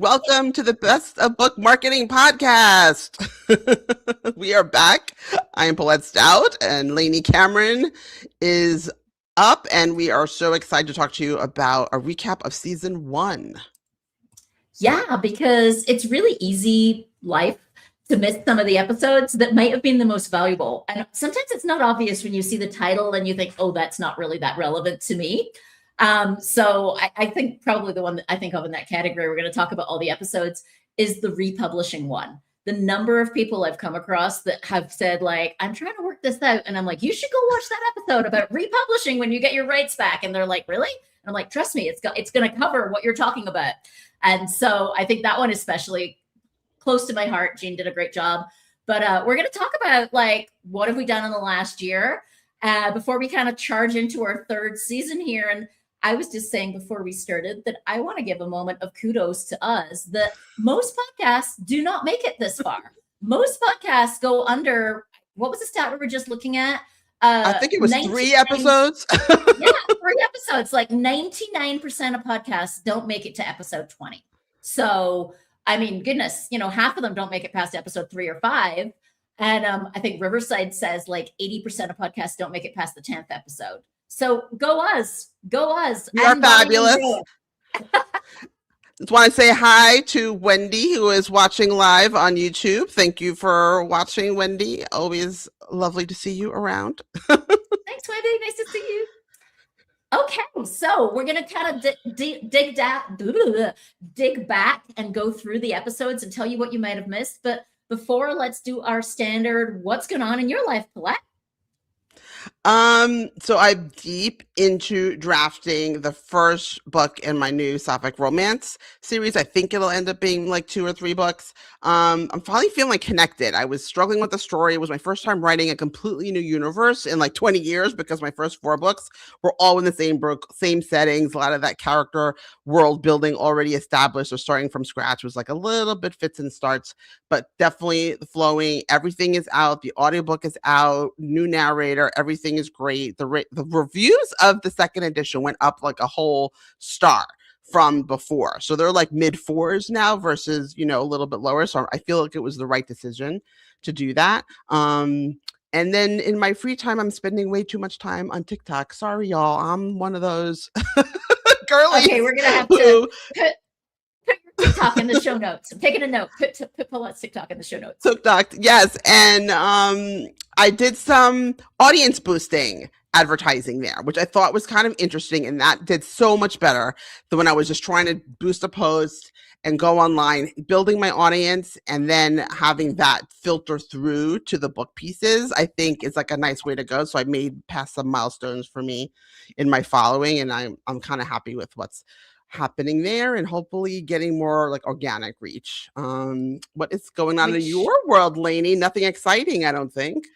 welcome to the Best of Book Marketing podcast. We are back. I am Paulette Stout, and Lainey Cameron is up, and we are so excited to talk to you about a recap of season 1. Yeah, because it's really easy life to miss some of the episodes that might have been the most valuable. And sometimes it's not obvious when you see the title and you think, oh, that's not really that relevant to me. So I think probably the one that I think of in that category, we're going to talk about all the episodes, is the republishing one. The number of people I've come across that have said, like, I'm trying to work this out. And I'm like, you should go watch that episode about republishing when you get your rights back. And they're like, really? And I'm like, trust me, it's going to cover what you're talking about. And so I think that one especially close to my heart. Jean did a great job. But we're going to talk about, like, what have we done in the last year before we kind of charge into our third season here. And I was just saying before we started that I want to give a moment of kudos to us that most podcasts do not make it this far. Most podcasts go under, what was the stat we were just looking at? I think it was 3 episodes. Yeah, 3 episodes. Like 99% of podcasts don't make it to episode 20. So, I mean, goodness, half of them don't make it past episode 3 or 5. And I think Riverside says like 80% of podcasts don't make it past the 10th episode. So go us. You are fabulous. Just want to say hi to Wendy, who is watching live on YouTube. Thank you for watching, Wendy. Always lovely to see you around. Thanks, Wendy. Nice to see you. Okay, so we're going to kind of dig back and go through the episodes and tell you what you might have missed. But before, let's do our standard, what's going on in your life, Paulette? So I'm deep into drafting the first book in my new Sapphic romance series. I think it'll end up being like 2 or 3 books. I'm finally feeling connected. I was struggling with the story. It was my first time writing a completely new universe in like 20 years because my first 4 books were all in the same book, same settings. A lot of that character world building already established, or starting from scratch was like a little bit fits and starts, but definitely flowing. Everything is out. The audiobook is out. New narrator. Everything is great. The reviews of the second edition went up like a whole star from before. So they're like mid 4s now versus, a little bit lower. So I feel like it was the right decision to do that. And then in my free time, I'm spending way too much time on TikTok. Sorry, y'all. I'm one of those girlies. Okay, we're going to have to put your TikTok in the show notes. I'm taking a note. Put Paulette's TikTok in the show notes. TikTok, yes. And I did some audience boosting advertising there, which I thought was kind of interesting, and that did so much better than when I was just trying to boost a post and go online, building my audience, and then having that filter through to the book pieces. I think is like a nice way to go. So I made past some milestones for me in my following, and I'm kind of happy with what's happening there, and hopefully getting more like organic reach. What is going on in your world, Lainey? Nothing exciting, I don't think.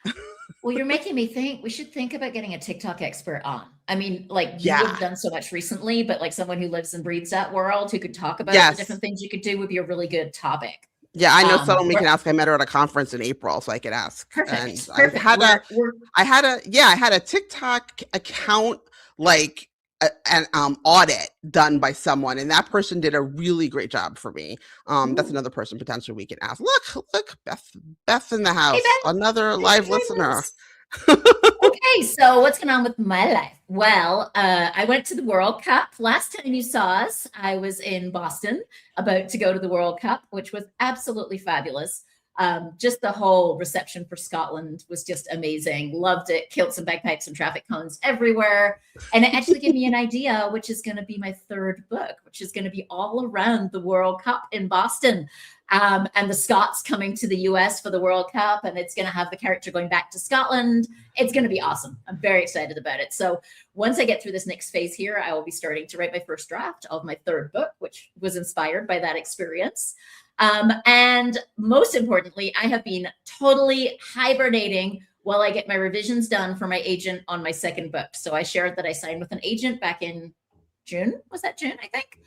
Well, you're making me think we should think about getting a TikTok expert on. I mean, like, you have done so much recently, but like someone who lives and breathes that world, who could talk about the different things you could do, would be a really good topic. Yeah, I know someone we can ask. I met her at a conference in April, so I could ask. Perfect. And I had a TikTok account, like an audit done by someone, and that person did a really great job for me. That's another person potentially we can ask. Look, Beth in the house. Hey, another live listener. Okay, so what's going on with my life? Well, I went to the World Cup. Last time you saw us, I was in Boston, about to go to the World Cup, which was absolutely fabulous. Just the whole reception for Scotland was just amazing. Loved it. Kilts and bagpipes and traffic cones everywhere. And it actually gave me an idea, which is going to be my 3rd book, which is going to be all around the World Cup in Boston. And the Scots coming to the US for the World Cup. And it's going to have the character going back to Scotland. It's going to be awesome. I'm very excited about it. So once I get through this next phase here, I will be starting to write my first draft of my 3rd book, which was inspired by that experience. And most importantly, I have been totally hibernating while I get my revisions done for my agent on my 2nd book. So I shared that I signed with an agent back in June. Was that June, I think?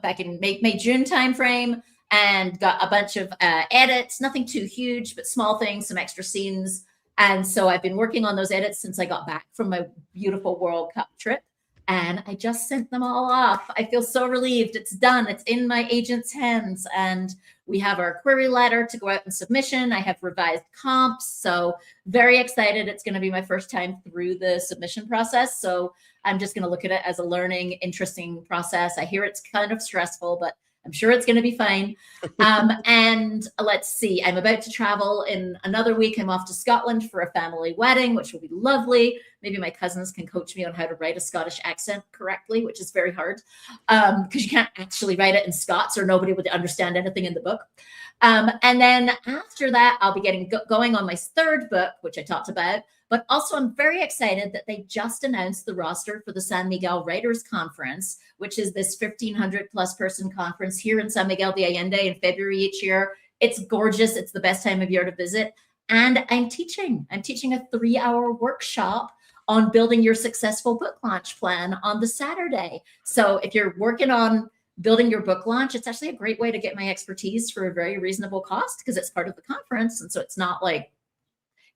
Back in May, June timeframe, and got a bunch of edits, nothing too huge, but small things, some extra scenes. And so I've been working on those edits since I got back from my beautiful World Cup trip. and I just sent them all off. I feel so relieved. It's done. It's in my agent's hands, and we have our query letter to go out in submission. I have revised comps, so very excited. It's going to be my first time through the submission process, so I'm just going to look at it as a learning, interesting process. I hear it's kind of stressful, but I'm sure it's going to be fine. And let's see, I'm about to travel in another week. I'm off to Scotland for a family wedding, which will be lovely. Maybe my cousins can coach me on how to write a Scottish accent correctly, which is very hard because you can't actually write it in Scots or nobody would understand anything in the book. And then after that, I'll be getting going on my third book, which I talked about. But also, I'm very excited that they just announced the roster for the San Miguel Writers Conference, which is this 1,500 plus person conference here in San Miguel de Allende in February each year. It's gorgeous. It's the best time of year to visit. And I'm teaching a 3-hour workshop on building your successful book launch plan on the Saturday. So if you're working on building your book launch, it's actually a great way to get my expertise for a very reasonable cost because it's part of the conference. And so it's not like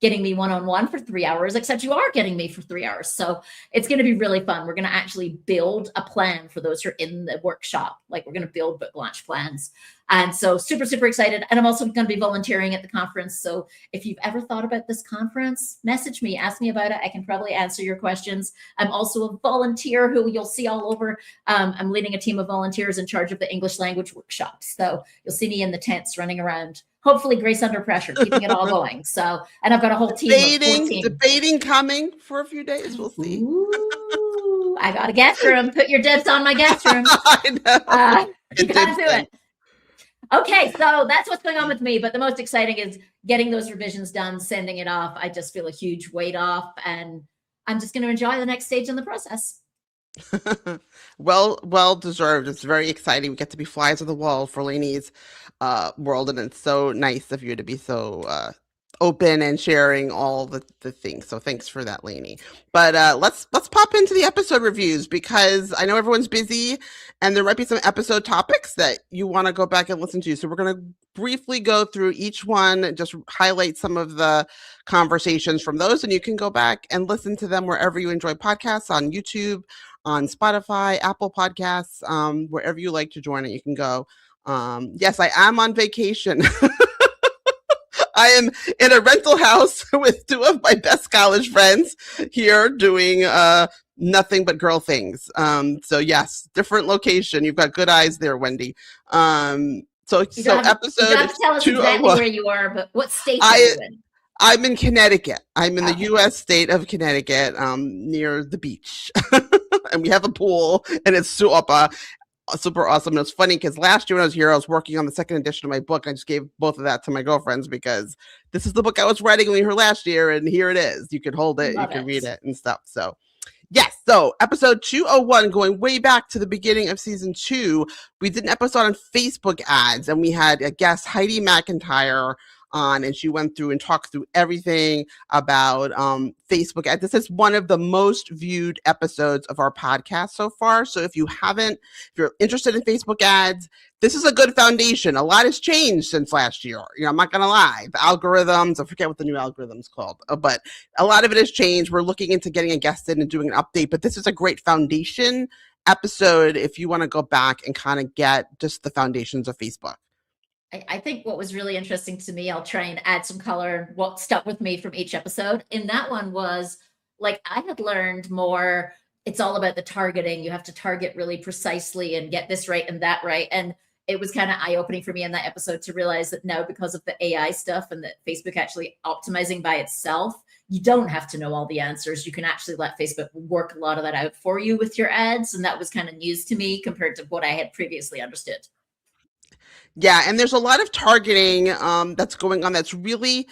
getting me one-on-one for 3 hours, except you are getting me for 3 hours. So it's going to be really fun. We're going to actually build a plan for those who are in the workshop. Like we're going to build book launch plans. And so super, super excited. And I'm also going to be volunteering at the conference. So if you've ever thought about this conference, message me, ask me about it. I can probably answer your questions. I'm also a volunteer who you'll see all over. I'm leading a team of volunteers in charge of the English language workshops. So you'll see me in the tents running around. Hopefully Grace Under Pressure, keeping it all going. So, and I've got a whole team of 14. Debating coming for a few days. We'll see. Ooh, I got a guest room. Put your dibs on my guest room. I know. You gotta do it. Okay, so that's what's going on with me. But the most exciting is getting those revisions done, sending it off. I just feel a huge weight off, and I'm just going to enjoy the next stage in the process. Well deserved. It's very exciting. We get to be flies on the wall for Lainey's world, and it's so nice of you to be so open and sharing all the things. So thanks for that, Lainey. But let's pop into the episode reviews because I know everyone's busy and there might be some episode topics that you want to go back and listen to. So we're going to briefly go through each one and just highlight some of the conversations from those, and you can go back and listen to them wherever you enjoy podcasts, on YouTube, on Spotify, Apple Podcasts, wherever you like to join it, you can go. Yes, I am on vacation. I am in a rental house with 2 of my best college friends here doing nothing but girl things. So yes, different location. You've got good eyes there, Wendy. So episode you don't have to tell us exactly where you are, but what state are you in? I'm in Connecticut. I'm in the U.S. state of Connecticut, near the beach. And we have a pool, and it's super awesome. And it's funny because last year when I was here, I was working on the second edition of my book. I just gave both of that to my girlfriends because this is the book I was writing when we were here last year, and here it is. You can hold it, you can read it and stuff. So yes, so episode 201, going way back to the beginning of season 2, we did an episode on Facebook ads, and we had a guest, Heidi McIntyre, on, and she went through and talked through everything about Facebook ads. This is one of the most viewed episodes of our podcast so far. So if you're interested in Facebook ads, this is a good foundation. A lot has changed since last year. I'm not going to lie. The algorithms, I forget what the new algorithm's called, but a lot of it has changed. We're looking into getting a guest in and doing an update, but this is a great foundation episode if you want to go back and kind of get just the foundations of Facebook. I think what was really interesting to me, I'll try and add some color, what stuck with me from each episode. In that one was like, I had learned more. It's all about the targeting. You have to target really precisely and get this right and that right. And it was kind of eye-opening for me in that episode to realize that now, because of the AI stuff and that Facebook actually optimizing by itself, you don't have to know all the answers. You can actually let Facebook work a lot of that out for you with your ads. And that was kind of news to me compared to what I had previously understood. Yeah, and there's a lot of targeting that's going on that's really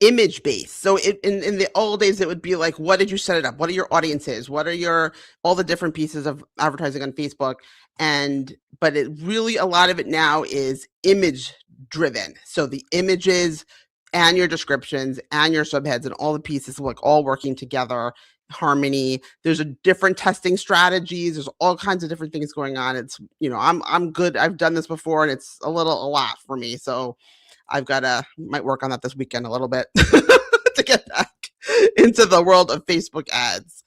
image based. So in the old days, it would be like, what did you set it up? What are your audiences? What are all the different pieces of advertising on Facebook? But it really, a lot of it now is image driven. So the images and your descriptions and your subheads and all the pieces like all working together. Harmony. There's a different testing strategies. There's all kinds of different things going on. It's, I'm good. I've done this before and it's a lot for me. So I've might work on that this weekend a little bit to get back into the world of Facebook ads.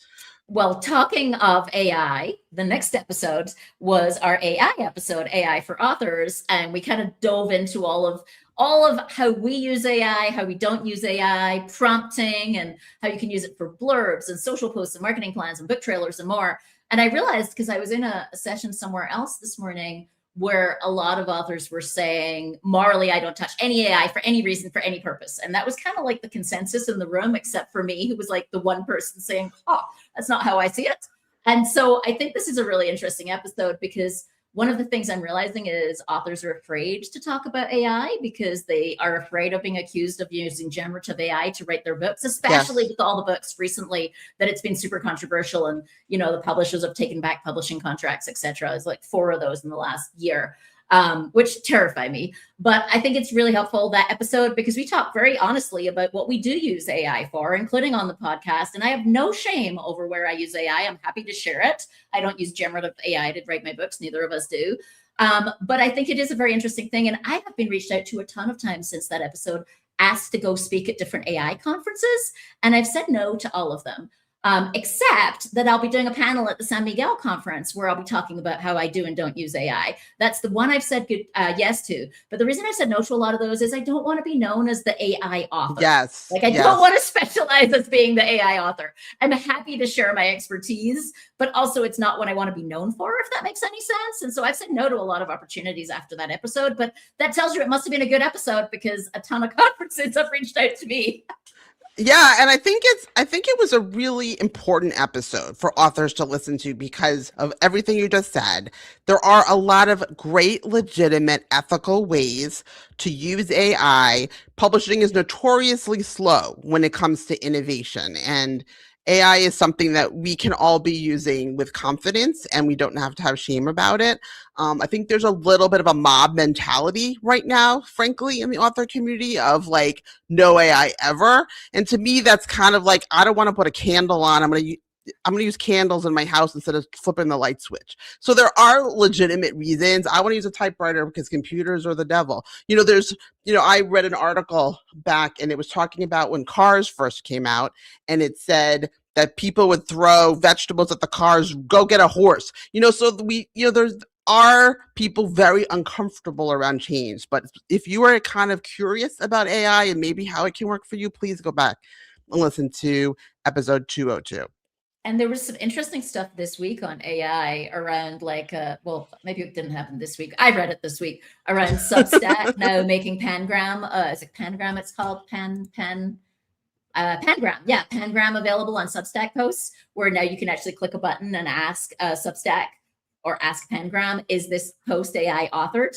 Well, talking of AI, the next episode was our AI episode, AI for Authors, and we kind of dove into all of how we use AI, how we don't use AI, prompting, and how you can use it for blurbs and social posts and marketing plans and book trailers and more. And I realized, because I was in a session somewhere else this morning, where a lot of authors were saying, morally, I don't touch any AI for any reason, for any purpose. And that was kind of like the consensus in the room, except for me, who was like the one person saying, oh, that's not how I see it. And so I think this is a really interesting episode, because one of the things I'm realizing is authors are afraid to talk about AI because they are afraid of being accused of using generative AI to write their books, especially with all the books recently that it's been super controversial. And, the publishers have taken back publishing contracts, et cetera. There's like 4 of those in the last year. Which terrify me. But I think it's really helpful, that episode, because we talk very honestly about what we do use AI for, including on the podcast. And I have no shame over where I use AI. I'm happy to share it. I don't use generative AI to write my books. Neither of us do. But I think it is a very interesting thing. And I have been reached out to a ton of times since that episode, asked to go speak at different AI conferences. And I've said no to all of them. Except that I'll be doing a panel at the San Miguel conference where I'll be talking about how I do and don't use AI. That's the one I've said yes to. But the reason I said no to a lot of those is I don't want to be known as the AI author. Yes. Like, I don't want to specialize as being the AI author. I'm happy to share my expertise, but also it's not what I want to be known for, if that makes any sense. And so I've said no to a lot of opportunities after that episode, but that tells you it must have been a good episode, because a ton of conferences have reached out to me. Yeah, and I think it was a really important episode for authors to listen to because of everything you just said. There are a lot of great, legitimate, ethical ways to use AI. Publishing is notoriously slow when it comes to innovation, and AI is something that we can all be using with confidence, and we don't have to have shame about it. I think there's a little bit of a mob mentality right now, frankly, in the author community of like, no AI ever. And to me, that's kind of like, I don't want to put a candle on. I'm going to use candles in my house instead of flipping the light switch. So there are legitimate reasons. I want to use a typewriter because computers are the devil. I read an article back, and it was talking about when cars first came out, and it said that people would throw vegetables at the cars, go get a horse. So there's are people very uncomfortable around change. But if you are kind of curious about AI and maybe how it can work for you, please go back and listen to episode 202. And there was some interesting stuff this week on AI around maybe it didn't happen this week. I read it this week around Substack now making Pangram. Is it Pangram? It's called Pangram. Yeah, Pangram available on Substack posts, where now you can actually click a button and ask Substack or ask Pangram, is this post AI authored?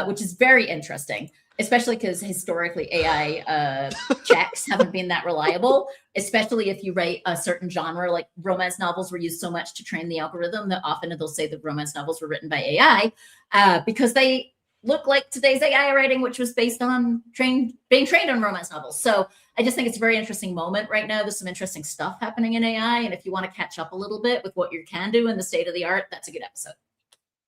Which is very interesting, especially because historically AI checks haven't been that reliable, especially if you write a certain genre. Like romance novels were used so much to train the algorithm that often they'll say that romance novels were written by AI because they look like today's AI writing, which was based on being trained on romance novels. So I just think it's a very interesting moment right now. There's some interesting stuff happening in AI. And if you want to catch up a little bit with what you can do in the state of the art, that's a good episode.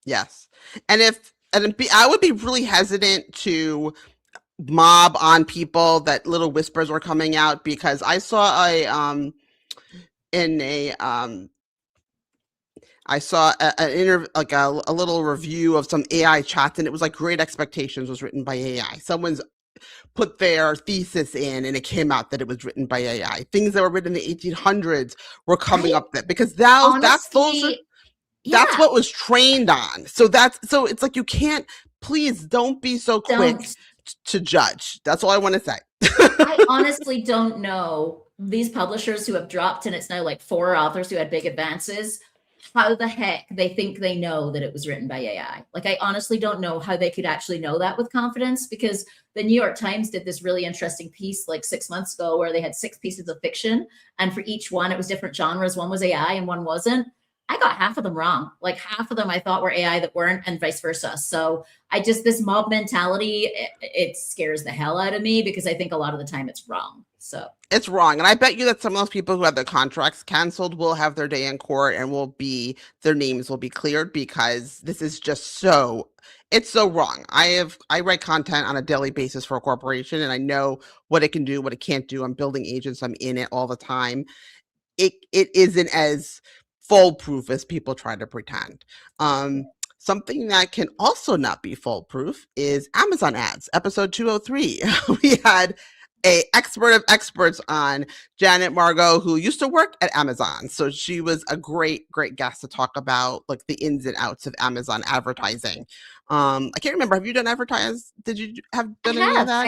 Yes. And I would be really hesitant to mob on people that little whispers were coming out, because I saw an interview, like a little review of some AI chats, and it was like Great Expectations was written by AI. Someone's put their thesis in, and it came out that it was written by AI. Things that were written in the 1800s were coming up that, because that's what was trained on. So it's like, you can't, please don't be so quick to judge. That's all I want to say. I honestly don't know these publishers who have dropped, and it's now like 4 authors who had big advances, how the heck they think they know that it was written by AI. Like, I honestly don't know how they could actually know that with confidence, because the New York Times did this really interesting piece like 6 months ago where they had 6 pieces of fiction, and for each one it was different genres. One was AI and one wasn't. I got half of them wrong. Like, half of them I thought were AI that weren't, and vice versa. So this mob mentality, it scares the hell out of me, because I think a lot of the time it's wrong. So it's wrong. And I bet you that some of those people who have their contracts canceled will have their day in court, and their names will be cleared, because this is just it's so wrong. I write content on a daily basis for a corporation, and I know what it can do, what it can't do. I'm building agents. I'm in it all the time. it isn't as foolproof as people try to pretend. Something that can also not be foolproof is Amazon ads. Episode 203, we had a expert of experts on, Janet Margot, who used to work at Amazon. So she was a great guest to talk about like the ins and outs of Amazon advertising. I can't remember. Have you done advertise? Did you have done any of that?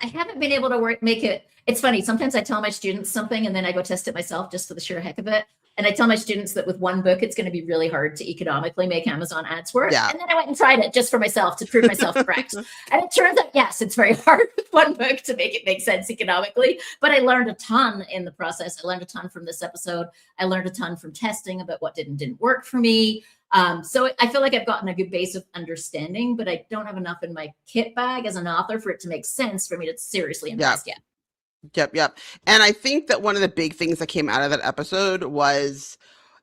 I haven't been able to make it. It's funny. Sometimes I tell my students something and then I go test it myself just for the sheer heck of it. And I tell my students that with one book, it's going to be really hard to economically make Amazon ads work. Yeah. And then I went and tried it just for myself to prove myself correct. And it turns out, yes, it's very hard with one book to make it make sense economically. But I learned a ton in the process. I learned a ton from this episode. I learned a ton from testing about what did and didn't work for me. So I feel like I've gotten a good base of understanding, but I don't have enough in my kit bag as an author for it to make sense for me to seriously invest yet. Yep. And I think that one of the big things that came out of that episode was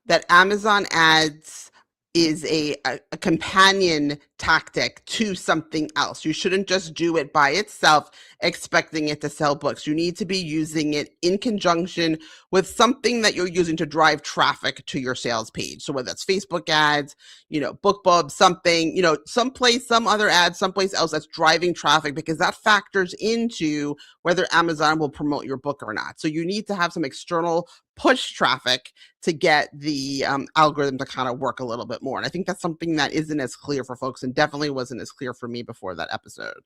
that Amazon ads is a companion tactic to something else. You shouldn't just do it by itself, expecting it to sell books. You need to be using it in conjunction with something that you're using to drive traffic to your sales page. So whether that's Facebook ads, BookBub, something, some other ads, someplace else that's driving traffic, because that factors into whether Amazon will promote your book or not. So you need to have some external push traffic to get the algorithm to kind of work a little bit more. And I think that's something that isn't as clear for folks and definitely wasn't as clear for me before that episode.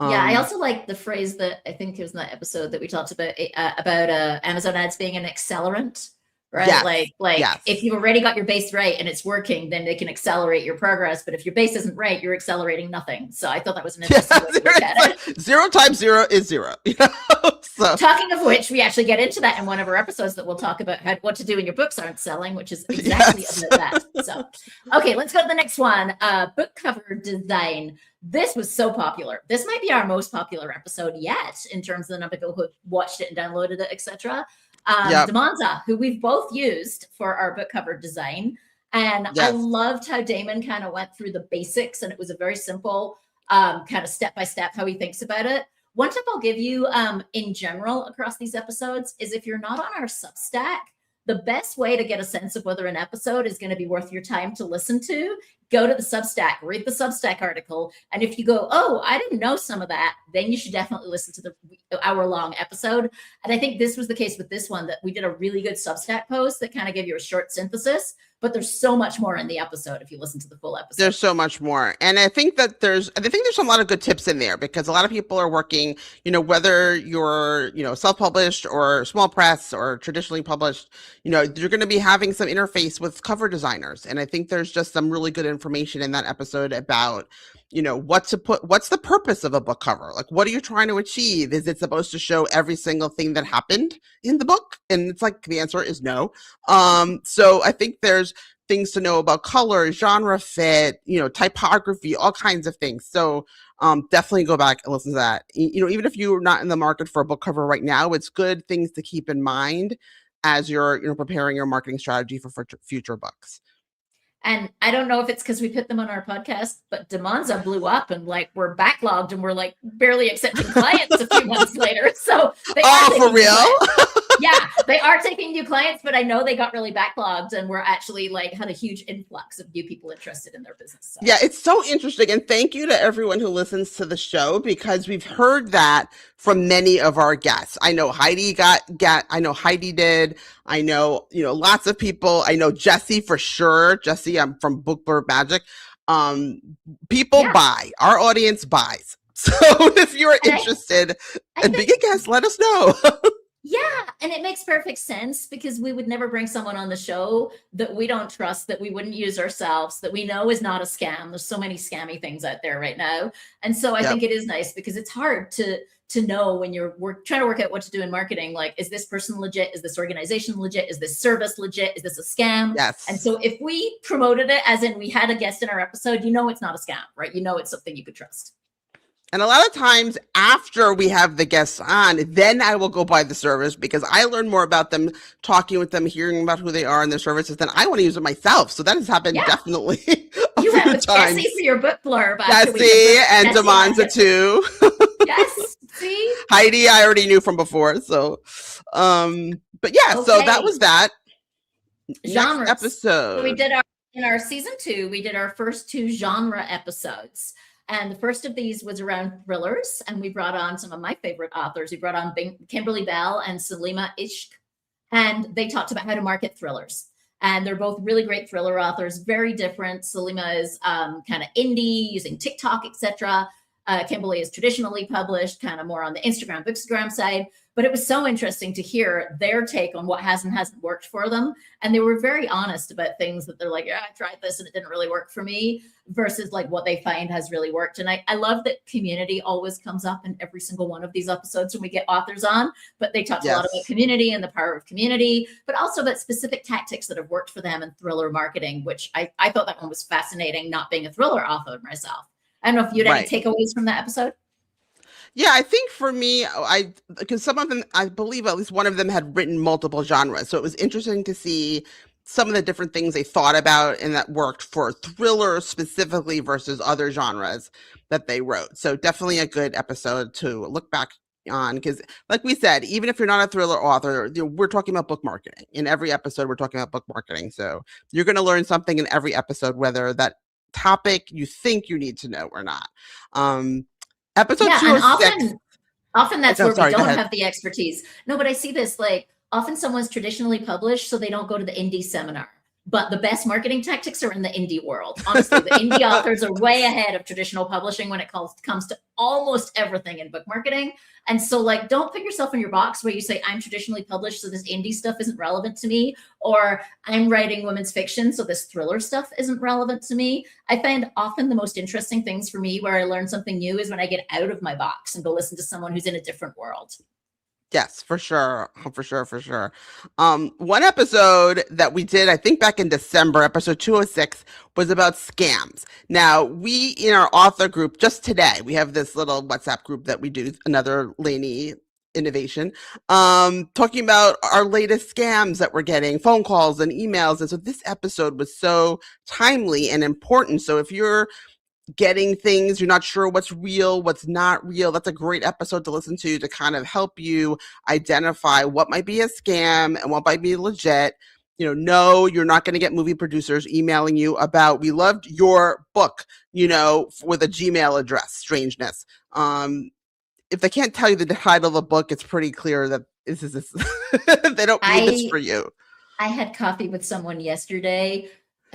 I also like the phrase that I think it was in that episode that we talked about Amazon ads being an accelerant, right? Yes. Yes. If you've already got your base right and it's working, then they can accelerate your progress. But if your base isn't right, you're accelerating nothing. So I thought that was an interesting way to look at it. 0 times 0 is 0. So. Talking of which, we actually get into that in one of our episodes that we'll talk about what to do when your books aren't selling, which is exactly about that. So, okay, let's go to the next one. Book cover design. This was so popular. This might be our most popular episode yet in terms of the number of people who watched it and downloaded it, etc. Damonza, who we've both used for our book cover design. And I loved how Damon kind of went through the basics, and it was a very simple kind of step-by-step how he thinks about it. One tip I'll give you in general across these episodes is if you're not on our Substack, the best way to get a sense of whether an episode is going to be worth your time to listen to, go to the Substack, read the Substack article. And if you go, oh, I didn't know some of that, then you should definitely listen to the hour-long episode. And I think this was the case with this one, that we did a really good Substack post that kind of gave you a short synthesis. But there's so much more in the episode if you listen to the full episode. There's so much more. And I think that there's a lot of good tips in there, because a lot of people are working, whether you're, self-published or small press or traditionally published, you're going to be having some interface with cover designers. And I think there's just some really good information in that episode about, what's the purpose of a book cover? Like, what are you trying to achieve? Is it supposed to show every single thing that happened in the book? And it's like, the answer is no. So I think there's things to know about color, genre fit, typography, all kinds of things. So definitely go back and listen to that. Even if you're not in the market for a book cover right now, it's good things to keep in mind as you're preparing your marketing strategy for future books. And I don't know if it's because we put them on our podcast, but Damonza blew up and we're backlogged and we're barely accepting clients a few months later. So for real? Yeah, they are taking new clients, but I know they got really backlogged and we're actually had a huge influx of new people interested in their business. So. Yeah, it's so interesting. And thank you to everyone who listens to the show, because we've heard that from many of our guests. I know Heidi I know Heidi did. I know, lots of people. I know Jesse for sure. Jesse, I'm from Bookblurb Magic. People buy. Our audience buys. So if you're interested in being a guest, let us know. Yeah, and it makes perfect sense, because we would never bring someone on the show that we don't trust, that we wouldn't use ourselves, that we know is not a scam. There's so many scammy things out there right now. And so I think it is nice, because it's hard to know when you're trying to work out what to do in marketing. Is this person legit? Is this organization legit? Is this service legit? Is this a scam? Yes. And so if we promoted it as in we had a guest in our episode, it's not a scam, right? It's something you could trust. And a lot of times after we have the guests on, then I will go buy the service, because I learn more about them, talking with them, hearing about who they are and their services, then I want to use it myself. So that has happened definitely a you few went with times. Jesse for your book blurb. Jesse and Damonza too. Yes. See? Heidi, I already knew from before. So, But yeah, so that Okay, was that. Next genres. So we episode. did our in our season 2, we did our first 2 genre episodes. And the first of these was around thrillers, and we brought on some of my favorite authors. We brought on Kimberly Bell and Salima Ishq, and they talked about how to market thrillers. And they're both really great thriller authors, very different. Salima is kind of indie, using TikTok, etc. Kimberly is traditionally published, kind of more on the Instagram, Bookstagram side. But it was so interesting to hear their take on what has and hasn't worked for them. And they were very honest about things that they're like, yeah, I tried this and it didn't really work for me, versus like what they find has really worked. And I love that community always comes up in every single one of these episodes when we get authors on, but they talked a lot about community and the power of community, but also about specific tactics that have worked for them in thriller marketing, which I thought that one was fascinating, not being a thriller author myself. I don't know if you had any takeaways from that episode. Yeah, I think for me, because some of them, I believe at least one of them had written multiple genres. So it was interesting to see some of the different things they thought about and that worked for thriller specifically versus other genres that they wrote. So definitely a good episode to look back on, because like we said, even if you're not a thriller author, we're talking about book marketing. In every episode, we're talking about book marketing. So you're going to learn something in every episode, whether that topic you think you need to know or not. Episode Yeah, 206. and often that's where Sorry, we don't have the expertise. No, but I see this like often someone's traditionally published, so they don't go to the indie seminar. But the best marketing tactics are in the indie world. Honestly, the indie authors are way ahead of traditional publishing when it comes to almost everything in book marketing. And so, like, don't put yourself in your box where you say, I'm traditionally published, so this indie stuff isn't relevant to me, or I'm writing women's fiction, so this thriller stuff isn't relevant to me. I find often the most interesting things for me where I learn something new is when I get out of my box and go listen to someone who's in a different world. Yes, for sure. For sure. For sure. One episode that we did, I think back in December, episode 206, was about scams. Now, we in our author group just today, we have this little WhatsApp group that we do, another Lainey innovation, talking about our latest scams that we're getting, phone calls and emails. And so this episode was so timely and important. So if you're getting things, you're not sure what's real, what's not real, that's a great episode to listen to kind of help you identify what might be a scam and what might be legit. No, you're not going to get movie producers emailing you about, we loved your book, with a Gmail address, strangeness. If they can't tell you the title of the book, it's pretty clear that this is they don't mean this for you. I had coffee with someone yesterday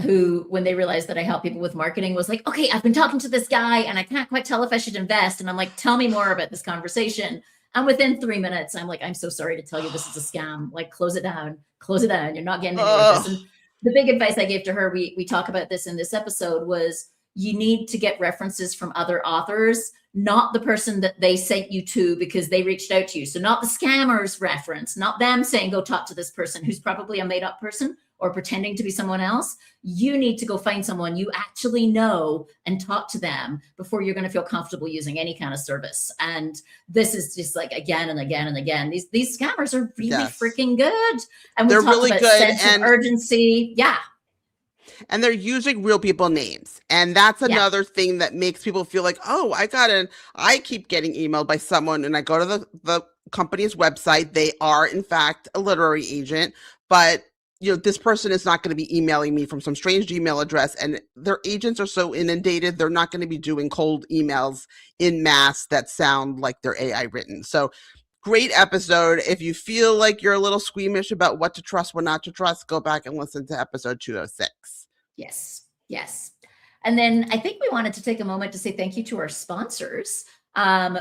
who, when they realized that I help people with marketing, was like, okay, I've been talking to this guy and I can't quite tell if I should invest. And I'm like, tell me more about this conversation. And within 3 minutes, I'm like, I'm so sorry to tell you this is a scam. Like, close it down. You're not getting any of this. And the big advice I gave to her, we talk about this in this episode, was you need to get references from other authors, not the person that they sent you to because they reached out to you. So not the scammer's reference, not them saying, go talk to this person who's probably a made up person or pretending to be someone else. You need to go find someone you actually know and talk to them before you're going to feel comfortable using any kind of service. And this is just like again and again and again. These scammers are really freaking good. And they're really good. Sense of urgency. Yeah. And they're using real people names. And that's another thing that makes people feel like, oh, I keep getting emailed by someone and I go to the company's website. They are in fact a literary agent, but this person is not going to be emailing me from some strange Gmail address, and their agents are so inundated. They're not going to be doing cold emails in mass that sound like they're AI written. So great episode. If you feel like you're a little squeamish about what to trust, what not to trust, go back and listen to episode 206. Yes. And then I think we wanted to take a moment to say thank you to our sponsors.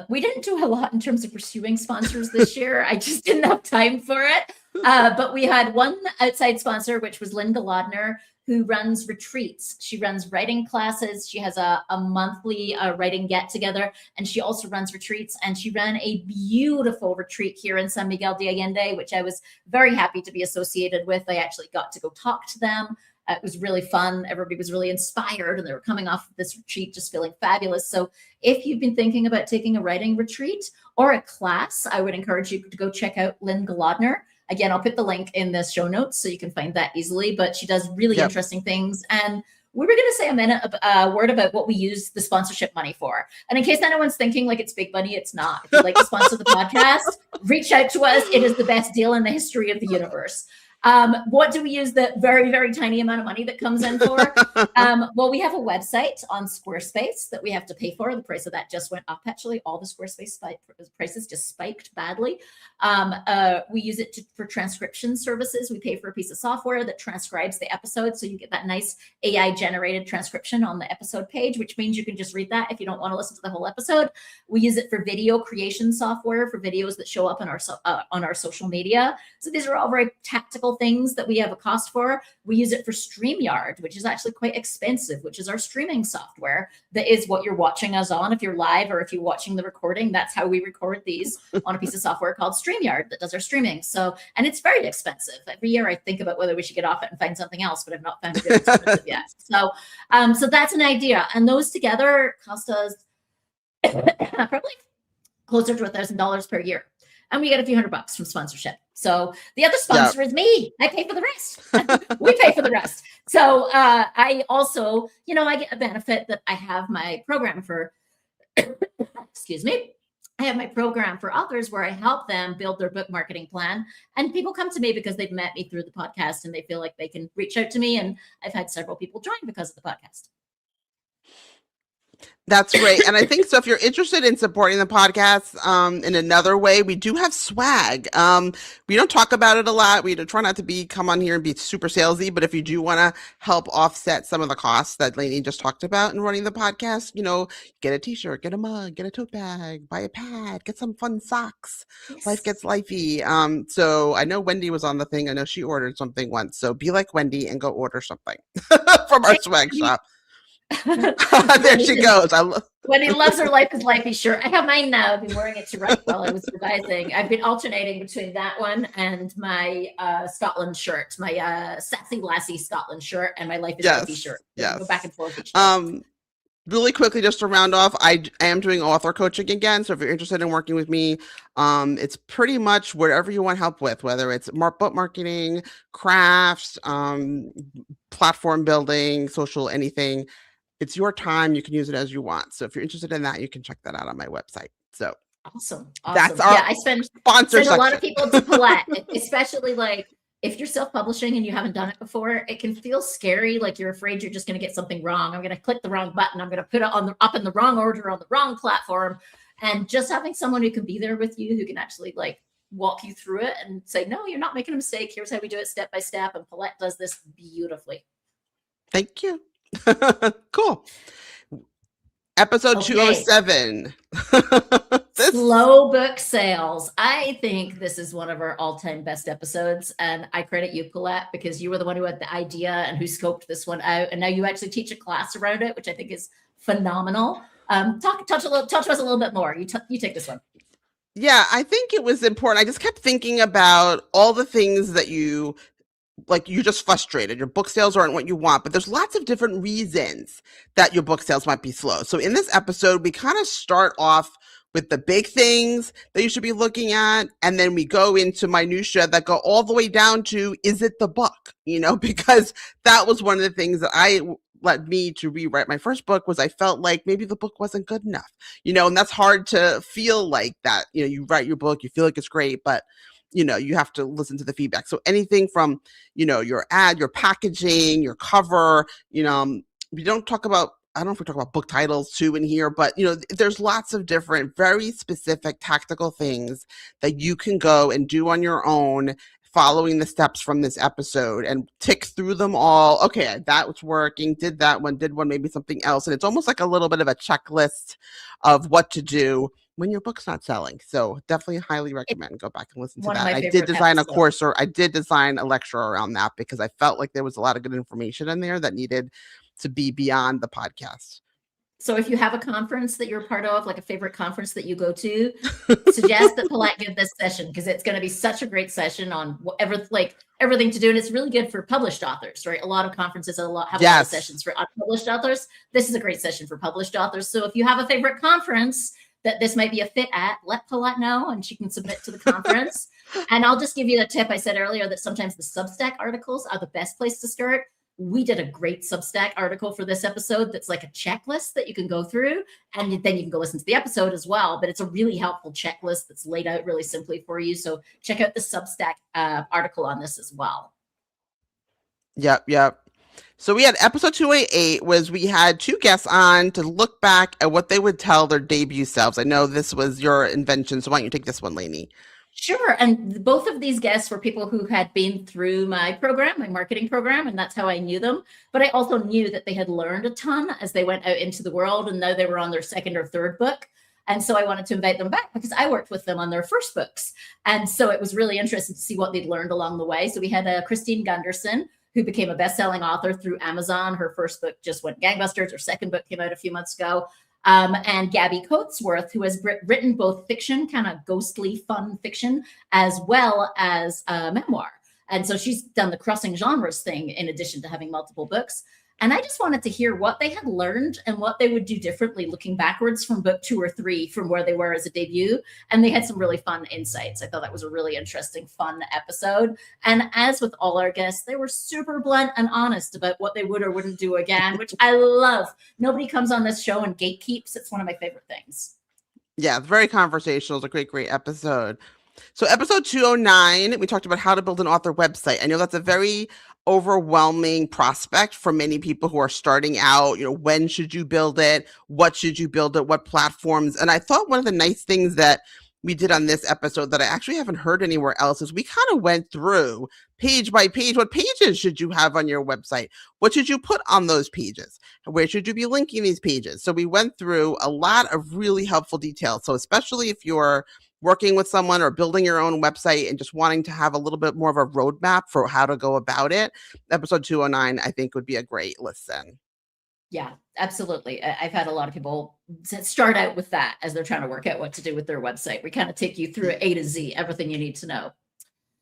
We didn't do a lot in terms of pursuing sponsors this year. I just didn't have time for it. But we had one outside sponsor, which was Lynn Golodner, who runs retreats. She runs writing classes. She has a monthly writing get together, and she also runs retreats. And she ran a beautiful retreat here in San Miguel de Allende, which I was very happy to be associated with. I actually got to go talk to them. It was really fun. Everybody was really inspired, and they were coming off of this retreat just feeling fabulous. So if you've been thinking about taking a writing retreat or a class, I would encourage you to go check out Lynn Golodner. Again, I'll put the link in the show notes so you can find that easily, but she does really interesting things. And we were going to say a word about what we use the sponsorship money for. And in case anyone's thinking like it's big money, it's not. If you'd like to sponsor the podcast, reach out to us. It is the best deal in the history of the universe. What do we use the very, very tiny amount of money that comes in for? Well, we have a website on Squarespace that we have to pay for. The price of that just went up. Actually, all the Squarespace prices just spiked badly. We use it for transcription services. We pay for a piece of software that transcribes the episode. So you get that nice AI generated transcription on the episode page, which means you can just read that if you don't want to listen to the whole episode. We use it for video creation software for videos that show up on our social media. So these are all very tactical things that we have a cost for. We use it for StreamYard, which is actually quite expensive, which is our streaming software. That is what you're watching us on. If you're live or if you're watching the recording, that's how we record these on a piece of software called StreamYard that does our streaming. So, and it's very expensive. Every year I think about whether we should get off it and find something else, but I've not found a good alternative yet. So, so that's an idea. And those together cost us probably closer to $1,000 per year. And we get a few $100 from sponsorship. So the other sponsor is me. I pay for the rest. We pay for the rest. So I also, I get a benefit that I have my program for, excuse me. I have my program for authors where I help them build their book marketing plan. And people come to me because they've met me through the podcast and they feel like they can reach out to me. And I've had several people join because of the podcast. That's great. And I think so if you're interested in supporting the podcast in another way, we do have swag. We don't talk about it a lot. We try not to come on here and be super salesy, but if you do want to help offset some of the costs that Lainey just talked about in running the podcast, get a t-shirt, get a mug, get a tote bag, buy a pad, get some fun socks. Yes. Life gets lifey. So I know Wendy was on the thing. I know she ordered something once. So be like Wendy and go order something from our swag shop. There she goes. Wendy loves her Life is Lifey shirt. I have mine now. I've been wearing it to write while I was revising. I've been alternating between that one and my Scotland shirt, my Sassy Lassie Scotland shirt, and my Life is Lifey shirt. Yes. Go back and forth each day. Really quickly, just to round off, I am doing author coaching again. So if you're interested in working with me, it's pretty much whatever you want help with, whether it's book marketing, crafts, platform building, social, anything. It's your time. You can use it as you want. So if you're interested in that, you can check that out on my website. So awesome. That's our I send a lot of people to Paulette, especially like if you're self-publishing and you haven't done it before, it can feel scary. Like you're afraid you're just going to get something wrong. I'm going to click the wrong button. I'm going to put it up in the wrong order on the wrong platform. And just having someone who can be there with you, who can actually like walk you through it and say, no, you're not making a mistake. Here's how we do it step by step. And Paulette does this beautifully. Thank you. Cool. Episode 207. Slow book sales. I think this is one of our all-time best episodes, and I credit you, Paulette, because you were the one who had the idea and who scoped this one out, and now you actually teach a class around it, which I think is phenomenal. Talk to us a little bit more. You take this one. Yeah, I think it was important. I just kept thinking about all the things that you're just frustrated. Your book sales aren't what you want, but there's lots of different reasons that your book sales might be slow. So in this episode, we kind of start off with the big things that you should be looking at. And then we go into minutia that go all the way down to, is it the book? Because that was one of the things that led me to rewrite my first book was I felt like maybe the book wasn't good enough, and that's hard to feel like that. You write your book, you feel like it's great, but you have to listen to the feedback. So anything from, your ad, your packaging, your cover, we don't talk about, I don't know if we talk about book titles too in here, but there's lots of different, very specific tactical things that you can go and do on your own, following the steps from this episode and tick through them all. Okay, that was working, did one, maybe something else. And it's almost like a little bit of a checklist of what to do when your book's not selling. So definitely highly recommend go back and listen to that. I did design a course, or I did design a lecture around that because I felt like there was a lot of good information in there that needed to be beyond the podcast. So if you have a conference that you're a part of, like a favorite conference that you go to, suggest that Paulette give this session because it's going to be such a great session on whatever, like everything to do. And it's really good for published authors, right? A lot of conferences have a lot of sessions for unpublished authors. This is a great session for published authors. So if you have a favorite conference that this might be a fit at, let Paulette know and she can submit to the conference. And I'll just give you the tip I said earlier that sometimes the Substack articles are the best place to start. we did a great Substack article for this episode that's like a checklist that you can go through, and then you can go listen to the episode as well. But it's a really helpful checklist that's laid out really simply for you. So check out the Substack article on this as well. Yep. So we had episode 288 was we had two guests on to look back at what they would tell their debut selves. I know this was your invention, so why don't you take this one, Lainey? Sure. And both of these guests were people who had been through my program, my marketing program, and that's how I knew them. But I also knew that they had learned a ton as they went out into the world, and now they were on their second or third book. And so I wanted to invite them back because I worked with them on their first books. And so it was really interesting to see what they'd learned along the way. So we had Christine Gunderson, who became a best-selling author through Amazon. Her first book just went gangbusters. Her second book came out a few months ago. And Gabby Coatsworth, who has written both fiction, kind of ghostly fun fiction, as well as memoir. And so she's done the crossing genres thing in addition to having multiple books. And I just wanted to hear what they had learned and what they would do differently looking backwards from book 2 or 3 from where they were as a debut. And they had some really fun insights. I thought that was a really interesting, fun episode. And as with all our guests, they were super blunt and honest about what they would or wouldn't do again, which I love. Nobody comes on this show and gatekeeps. It's one of my favorite things. Yeah, it's very conversational. It's a great episode. So episode 209, we talked about how to build an author website. I know that's a very overwhelming prospect for many people who are starting out. When should you build it? What should you build it? What platforms? And I thought one of the nice things that we did on this episode that I actually haven't heard anywhere else is we kind of went through page by page. What pages should you have on your website? What should you put on those pages? Where should you be linking these pages? So we went through a lot of really helpful details. So especially if you're working with someone or building your own website and just wanting to have a little bit more of a roadmap for how to go about it, episode 209, I think would be a great listen. Yeah, absolutely. I've had a lot of people start out with that as they're trying to work out what to do with their website. We kind of take you through A to Z, everything you need to know.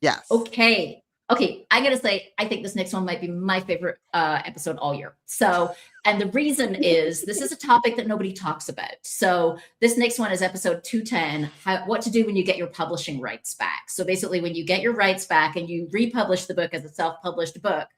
Yes. Okay. I got to say, I think this next one might be my favorite episode all year. So, and the reason is this is a topic that nobody talks about. So this next one is episode 210, what to do when you get your publishing rights back. So basically when you get your rights back and you republish the book as a self-published book,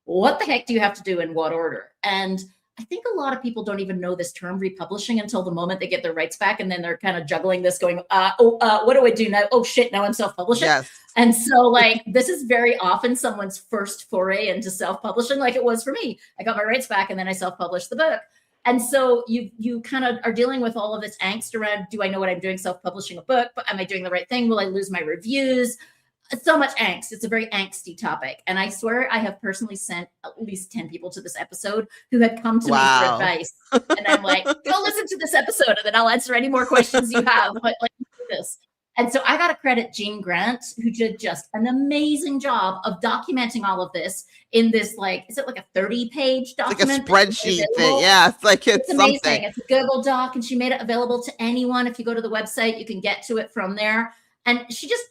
what the heck do you have to do in what order? And I think a lot of people don't even know this term republishing until the moment they get their rights back. And then they're kind of juggling this going, what do I do now? Oh shit, now I'm self-publishing. Yes. And so this is very often someone's first foray into self-publishing, like it was for me. I got my rights back and then I self-published the book. And so you kind of are dealing with all of this angst around, do I know what I'm doing self-publishing a book? But am I doing the right thing? Will I lose my reviews? So much angst. It's a very angsty topic. And I swear I have personally sent at least 10 people to this episode who had come to me for advice. And I'm like, go listen to this episode and then I'll answer any more questions you have. But do this. And so I got to credit Jean Grant, who did just an amazing job of documenting all of this in this, is it like a 30-page document? Like a spreadsheet thing. Yeah, it's amazing. Something. It's a Google Doc, and she made it available to anyone. If you go to the website, you can get to it from there. And she just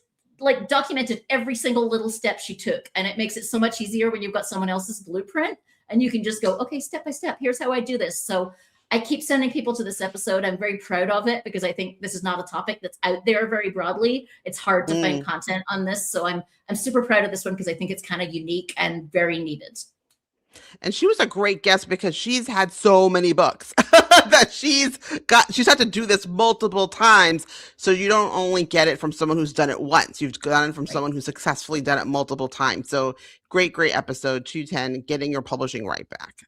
documented every single little step she took. And it makes it so much easier when you've got someone else's blueprint and you can just go, okay, step by step, here's how I do this. So I keep sending people to this episode. I'm very proud of it because I think this is not a topic that's out there very broadly. It's hard to find content on this. So I'm super proud of this one because I think it's kind of unique and very needed. And she was a great guest because she's had so many books that she's had to do this multiple times. So you don't only get it from someone who's done it once. You've gotten it from someone who's successfully done it multiple times. So great episode 210, getting your publishing right back.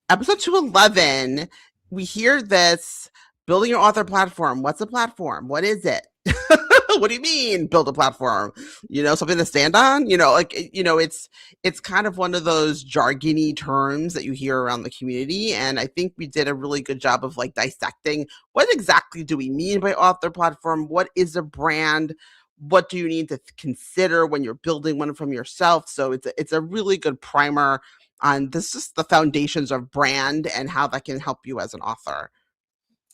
Episode 211, we hear this, building your author platform. What's a platform? What is it? What do you mean build a platform? Something to stand on? It's kind of one of those jargony terms that you hear around the community. And I think we did a really good job of dissecting what exactly do we mean by author platform? What is a brand? What do you need to consider when you're building one from yourself? So it's a really good primer on this is the foundations of brand and how that can help you as an author.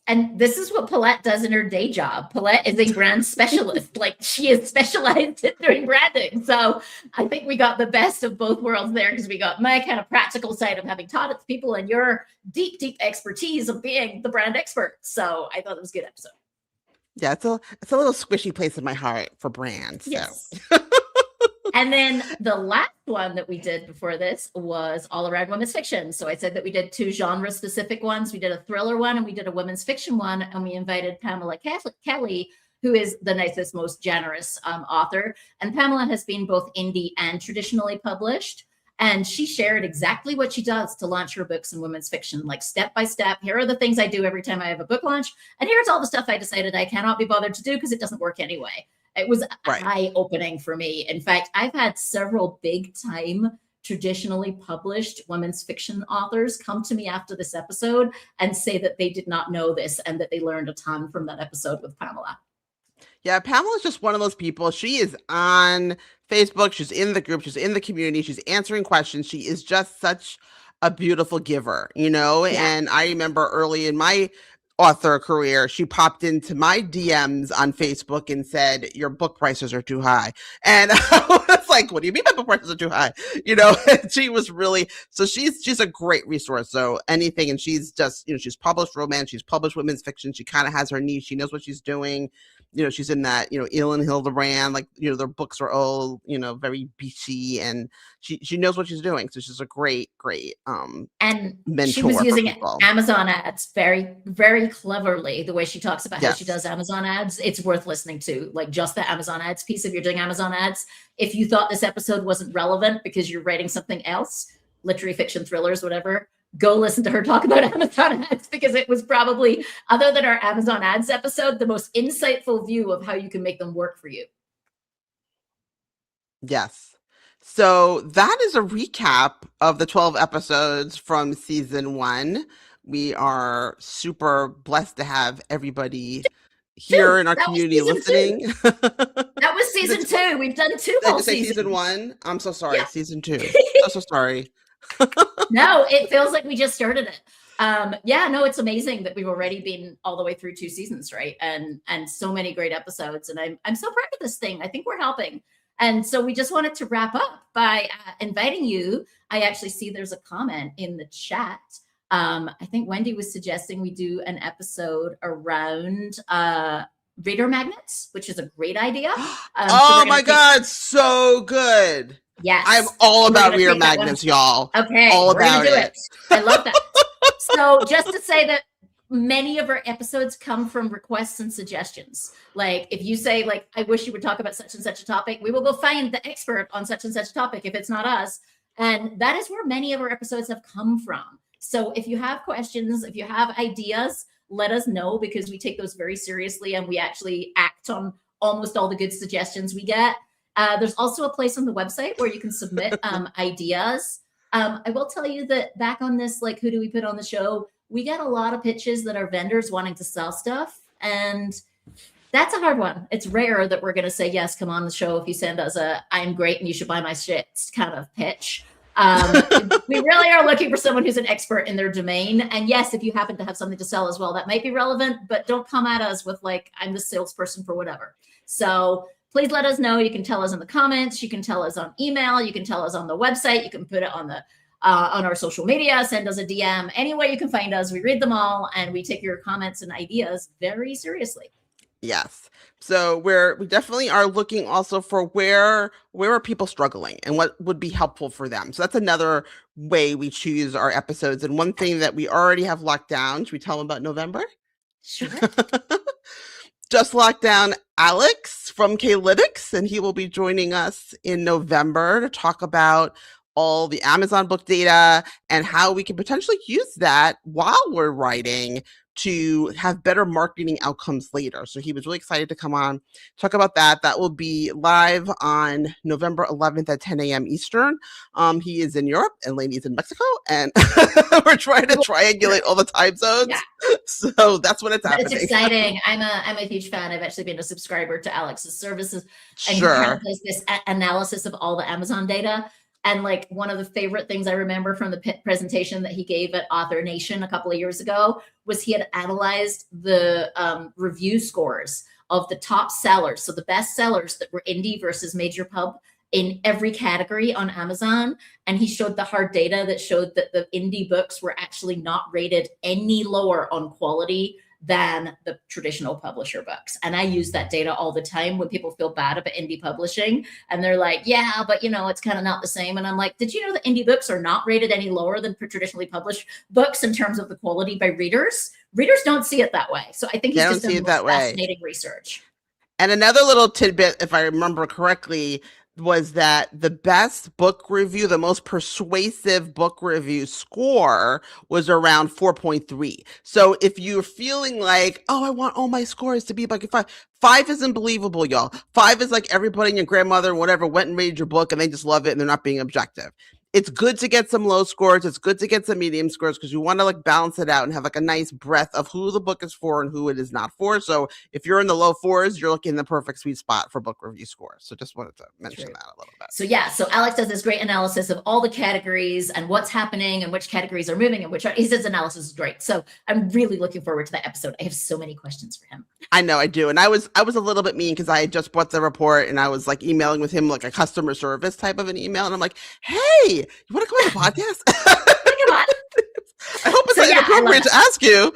And this is what Paulette does in her day job. Paulette is a brand specialist. She is specialized in doing branding. So I think we got the best of both worlds there because we got my kind of practical side of having taught it to people and your deep expertise of being the brand expert. So I thought it was a good episode. Yeah, it's a little squishy place in my heart for brands. So. Yes. And then the last one that we did before this was all around women's fiction. So I said that we did 2 genre specific ones. We did a thriller one and we did a women's fiction one. And we invited Pamela Kelly, who is the nicest, most generous author. And Pamela has been both indie and traditionally published. And she shared exactly what she does to launch her books in women's fiction, like step by step. Here are the things I do every time I have a book launch. And here's all the stuff I decided I cannot be bothered to do because it doesn't work anyway. It was eye-opening for me. In fact, I've had several big-time traditionally published women's fiction authors come to me after this episode and say that they did not know this and that they learned a ton from that episode with Pamela. Yeah, Pamela's just one of those people. She is on Facebook. She's in the group. She's in the community. She's answering questions. She is just such a beautiful giver, you know? Yeah. And I remember early in my author career, she popped into my DMs on Facebook and said, your book prices are too high. And I was like, what do you mean my book prices are too high? You know, she was really, so she's a great resource. So anything, and she's just, you know, she's published romance, she's published women's fiction. She kind of has her niche. She knows what she's doing. You know, she's in that, you know, Elin Hilderbrand, like, you know, their books are all, you know, very beachy, and she knows what she's doing. So she's a great and mentor. She was using Amazon ads very, very cleverly. The way she talks about how she does Amazon ads, it's worth listening to. Like just the Amazon ads piece. If you're doing Amazon ads, if you thought this episode wasn't relevant because you're writing something else, literary fiction, thrillers, whatever, go listen to her talk about Amazon ads, because it was probably, other than our Amazon ads episode, the most insightful view of how you can make them work for you. Yes. So that is a recap of the 12 episodes from season 1. We are super blessed to have everybody here in our community listening. That was season 2. We've done 2 whole seasons. Season 1. I'm so sorry. Yeah. Season 2. So sorry. No, it feels like we just started it. Yeah, no, it's amazing that we've already been all the way through 2 seasons, right? And so many great episodes. And I'm so proud of this thing. I think we're helping. And so we just wanted to wrap up by inviting you. I actually see there's a comment in the chat. I think Wendy was suggesting we do an episode around reader magnets, which is a great idea. Oh my God, so good. Yes. I'm all about reader magnets, y'all. Okay. All about it. I love that. So just to say that many of our episodes come from requests and suggestions. Like if you say, like, I wish you would talk about such and such a topic, we will go find the expert on such and such a topic if it's not us. And that is where many of our episodes have come from. So if you have questions, if you have ideas, let us know, because we take those very seriously and we actually act on almost all the good suggestions we get. There's also a place on the website where you can submit ideas. I will tell you that back on this, like, who do we put on the show? We get a lot of pitches that are vendors wanting to sell stuff. And that's a hard one. It's rare that we're going to say, yes, come on the show if you send us a I'm great and you should buy my shit kind of pitch. We really are looking for someone who's an expert in their domain. And yes, if you happen to have something to sell as well, that might be relevant, but don't come at us with like, I'm the salesperson for whatever. So please let us know. You can tell us in the comments. You can tell us on email. You can tell us on the website. You can put it on the on our social media. Send us a DM. Any way you can find us. We read them all, and we take your comments and ideas very seriously. Yes. So we definitely are looking also for where are people struggling and what would be helpful for them. So that's another way we choose our episodes. And one thing that we already have locked down, should we tell them about November? Sure. Just locked down Alex from K-Lytics, and he will be joining us in November to talk about all the Amazon book data and how we can potentially use that while we're writing to have better marketing outcomes later. So he was really excited to come on, talk about that. That will be live on November 11th at 10 a.m. Eastern. He is in Europe and Lainey's in Mexico, and we're trying to triangulate all the time zones. Yeah. So that's when it's happening. It's exciting. I'm a huge fan. I've actually been a subscriber to Alex's services. And sure. He kind of does this analysis of all the Amazon data. And like one of the favorite things I remember from the presentation that he gave at Author Nation a couple of years ago was he had analyzed the review scores of the top sellers. So the best sellers that were indie versus major pub in every category on Amazon. And he showed the hard data that showed that the indie books were actually not rated any lower on quality than the traditional publisher books. And I use that data all the time when people feel bad about indie publishing and they're like, yeah, but it's kind of not the same. And I'm like, did you know that indie books are not rated any lower than traditionally published books in terms of the quality by readers? Readers don't see it that way. So I think he's just done fascinating research. And another little tidbit, if I remember correctly, was that the best book review, the most persuasive book review score was around 4.3. So if you're feeling like, oh, I want all my scores to be like 5 isn't believable, y'all. 5 is like everybody and your grandmother and whatever went and read your book and they just love it and they're not being objective. It's good to get some low scores. It's good to get some medium scores because you want to like balance it out and have like a nice breadth of who the book is for and who it is not for. So if you're in the low 4s, you're looking in the perfect sweet spot for book review scores. So just wanted to mention that a little bit. So yeah, so Alex does this great analysis of all the categories and what's happening and which categories are moving and which are, his analysis is great. So I'm really looking forward to that episode. I have so many questions for him. I know I do. And I was a little bit mean because I had just bought the report and I was like emailing with him like a customer service type of an email. And I'm like, hey, you want to come on the podcast? Come on. I hope it's inappropriate to ask you.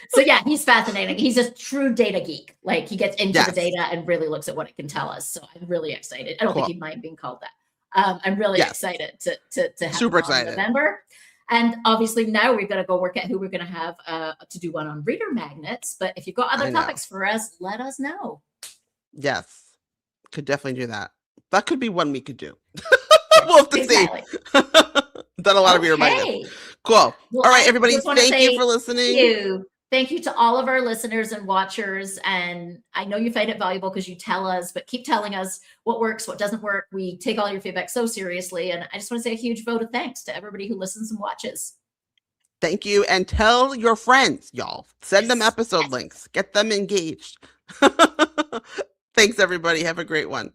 So yeah, he's fascinating. He's a true data geek. Like he gets into the data and really looks at what it can tell us. So I'm really excited. I don't think he mind being called that. I'm really excited to have super him excited in November. And obviously now we've got to go work out who we're going to have to do one on reader magnets. But if you've got other topics for us, let us know. Yes, could definitely do that. That could be one we could do. We'll have to see. Done a lot of reader magnets. Cool. Well, all right, everybody. Thank you for listening. Thank you to all of our listeners and watchers. And I know you find it valuable because you tell us, but keep telling us what works, what doesn't work. We take all your feedback so seriously. And I just want to say a huge vote of thanks to everybody who listens and watches. Thank you. And tell your friends, y'all. Send them episode links. Get them engaged. Thanks, everybody. Have a great one.